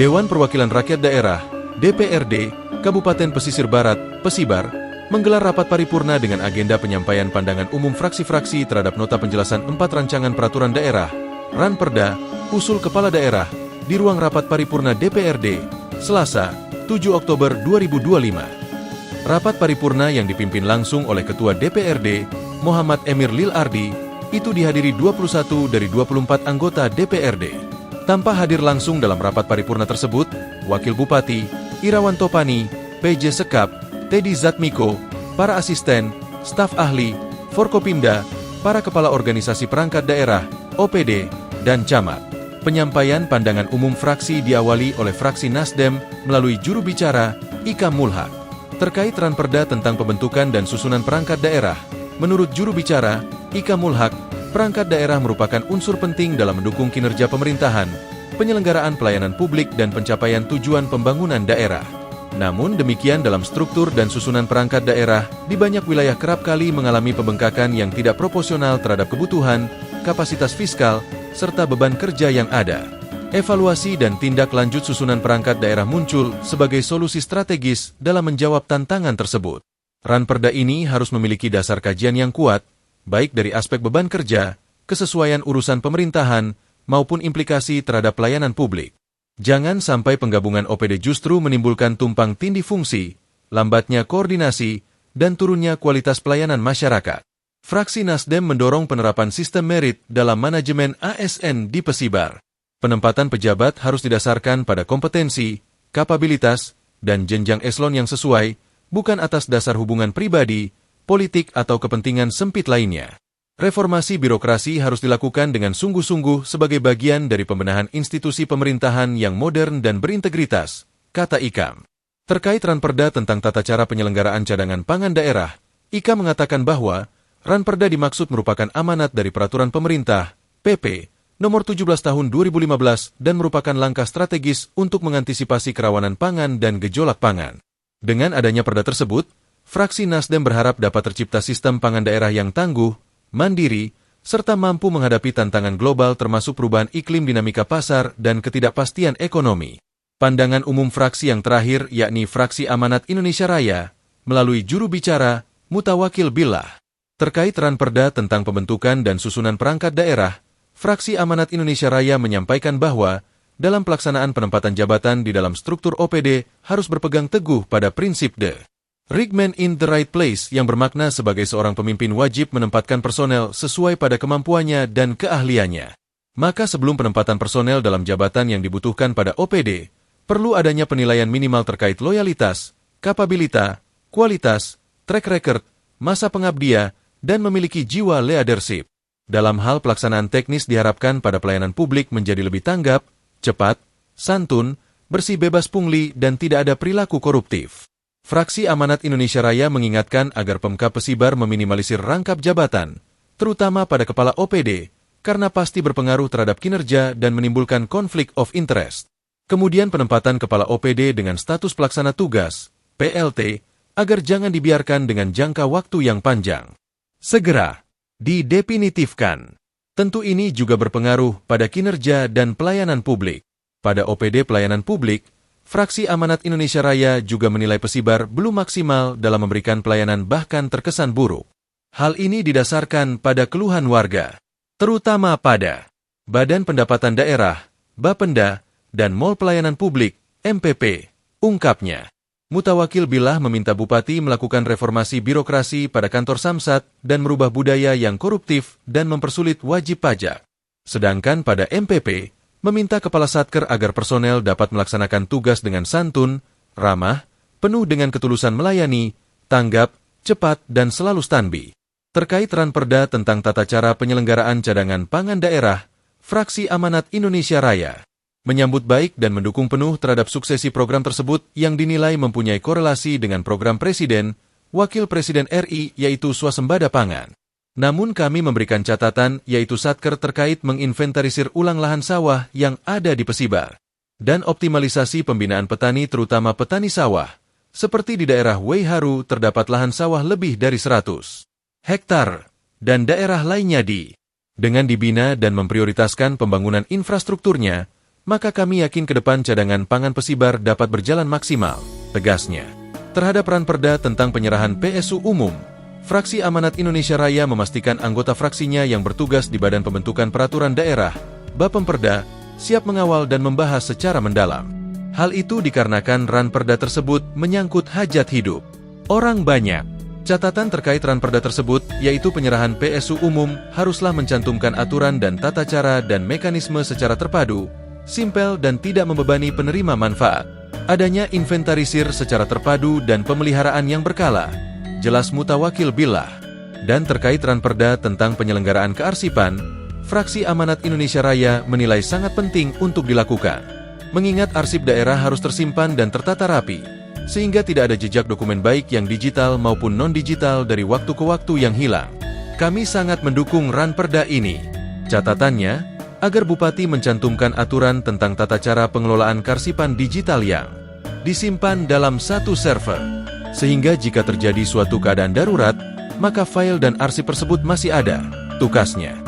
Dewan Perwakilan Rakyat Daerah, DPRD, Kabupaten Pesisir Barat, Pesibar, menggelar rapat paripurna dengan agenda penyampaian pandangan umum fraksi-fraksi terhadap nota penjelasan 4 rancangan peraturan daerah, Ranperda, usul kepala daerah, di ruang rapat paripurna DPRD, Selasa, 7 Oktober 2025. Rapat paripurna yang dipimpin langsung oleh Ketua DPRD, Muhammad Emir Lil Ardi, itu dihadiri 21 dari 24 anggota DPRD. Tanpa hadir langsung dalam rapat paripurna tersebut, Wakil Bupati, Irawan Topani, PJ Sekap, Teddy Zatmiko, para asisten, staf ahli, Forkopimda, para kepala organisasi perangkat daerah, OPD, dan camat. Penyampaian pandangan umum fraksi diawali oleh fraksi Nasdem melalui juru bicara, Ika Mulhak. Terkait Ranperda tentang pembentukan dan susunan perangkat daerah, menurut juru bicara, Ika Mulhak, perangkat daerah merupakan unsur penting dalam mendukung kinerja pemerintahan, penyelenggaraan pelayanan publik dan pencapaian tujuan pembangunan daerah. Namun demikian dalam struktur dan susunan perangkat daerah, di banyak wilayah kerap kali mengalami pembengkakan yang tidak proporsional terhadap kebutuhan, kapasitas fiskal, serta beban kerja yang ada. Evaluasi dan tindak lanjut susunan perangkat daerah muncul sebagai solusi strategis dalam menjawab tantangan tersebut. Ranperda ini harus memiliki dasar kajian yang kuat, baik dari aspek beban kerja, kesesuaian urusan pemerintahan, maupun implikasi terhadap pelayanan publik. Jangan sampai penggabungan OPD justru menimbulkan tumpang tindih fungsi, lambatnya koordinasi, dan turunnya kualitas pelayanan masyarakat. Fraksi Nasdem mendorong penerapan sistem merit dalam manajemen ASN di Pesibar. Penempatan pejabat harus didasarkan pada kompetensi, kapabilitas, dan jenjang eselon yang sesuai, bukan atas dasar hubungan pribadi, politik atau kepentingan sempit lainnya. Reformasi birokrasi harus dilakukan dengan sungguh-sungguh sebagai bagian dari pembenahan institusi pemerintahan yang modern dan berintegritas, kata Ikam. Terkait Ranperda tentang tata cara penyelenggaraan cadangan pangan daerah, Ikam mengatakan bahwa Ranperda dimaksud merupakan amanat dari Peraturan Pemerintah, PP, Nomor 17 Tahun 2015 dan merupakan langkah strategis untuk mengantisipasi kerawanan pangan dan gejolak pangan. Dengan adanya perda tersebut, fraksi Nasdem berharap dapat tercipta sistem pangan daerah yang tangguh, mandiri, serta mampu menghadapi tantangan global termasuk perubahan iklim dinamika pasar dan ketidakpastian ekonomi. Pandangan umum fraksi yang terakhir yakni fraksi Amanat Indonesia Raya, melalui juru bicara, Mutawakil Billah. Terkait Ranperda tentang pembentukan dan susunan perangkat daerah, fraksi Amanat Indonesia Raya menyampaikan bahwa dalam pelaksanaan penempatan jabatan di dalam struktur OPD harus berpegang teguh pada prinsip the right man in the right place yang bermakna sebagai seorang pemimpin wajib menempatkan personel sesuai pada kemampuannya dan keahliannya. Maka sebelum penempatan personel dalam jabatan yang dibutuhkan pada OPD, perlu adanya penilaian minimal terkait loyalitas, kapabilitas, kualitas, track record, masa pengabdian, dan memiliki jiwa leadership. Dalam hal pelaksanaan teknis diharapkan pada pelayanan publik menjadi lebih tanggap, cepat, santun, bersih bebas pungli, dan tidak ada perilaku koruptif. Fraksi Amanat Indonesia Raya mengingatkan agar Pemkab Pesibar meminimalisir rangkap jabatan, terutama pada kepala OPD, karena pasti berpengaruh terhadap kinerja dan menimbulkan konflik of interest. Kemudian penempatan kepala OPD dengan status pelaksana tugas, PLT, agar jangan dibiarkan dengan jangka waktu yang panjang. Segera didefinitifkan. Tentu ini juga berpengaruh pada kinerja dan pelayanan publik. Pada OPD pelayanan publik, fraksi Amanat Indonesia Raya juga menilai Pesibar belum maksimal dalam memberikan pelayanan bahkan terkesan buruk. Hal ini didasarkan pada keluhan warga, terutama pada Badan Pendapatan Daerah, Bapenda, dan Mall Pelayanan Publik, MPP, ungkapnya. Mutawakil Billah meminta Bupati melakukan reformasi birokrasi pada kantor Samsat dan merubah budaya yang koruptif dan mempersulit wajib pajak. Sedangkan pada MPP, meminta Kepala Satker agar personel dapat melaksanakan tugas dengan santun, ramah, penuh dengan ketulusan melayani, tanggap, cepat, dan selalu standby. Terkait Ranperda tentang tata cara penyelenggaraan cadangan pangan daerah, fraksi Amanat Indonesia Raya menyambut baik dan mendukung penuh terhadap suksesi program tersebut yang dinilai mempunyai korelasi dengan program Presiden, Wakil Presiden RI yaitu swasembada pangan. Namun kami memberikan catatan yaitu Satker terkait menginventarisir ulang lahan sawah yang ada di Pesibar dan optimalisasi pembinaan petani terutama petani sawah. Seperti di daerah Weiharu terdapat lahan sawah lebih dari 100 hektar dan daerah lainnya dengan dibina dan memprioritaskan pembangunan infrastrukturnya, maka kami yakin ke depan cadangan pangan Pesibar dapat berjalan maksimal, tegasnya. Terhadap Ranperda tentang penyerahan PSU umum, Fraksi Amanat Indonesia Raya memastikan anggota fraksinya yang bertugas di Badan Pembentukan Peraturan Daerah, Bapemperda, siap mengawal dan membahas secara mendalam. Hal itu dikarenakan Ranperda tersebut menyangkut hajat hidup orang banyak. Catatan terkait Ranperda tersebut, yaitu penyerahan PSU umum, haruslah mencantumkan aturan dan tata cara dan mekanisme secara terpadu, simpel dan tidak membebani penerima manfaat. Adanya inventarisir secara terpadu dan pemeliharaan yang berkala, jelas mutawakil billah. Dan terkait Ranperda tentang penyelenggaraan kearsipan, Fraksi Amanat Indonesia Raya menilai sangat penting untuk dilakukan. Mengingat arsip daerah harus tersimpan dan tertata rapi, sehingga tidak ada jejak dokumen baik yang digital maupun non-digital dari waktu ke waktu yang hilang. Kami sangat mendukung Ranperda ini. Catatannya, agar Bupati mencantumkan aturan tentang tata cara pengelolaan karsipan digital yang disimpan dalam satu server, sehingga jika terjadi suatu keadaan darurat, maka file dan arsip tersebut masih ada, tukasnya.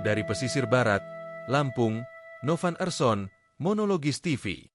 Dari pesisir barat, Lampung, Novan Erson, Monologis TV.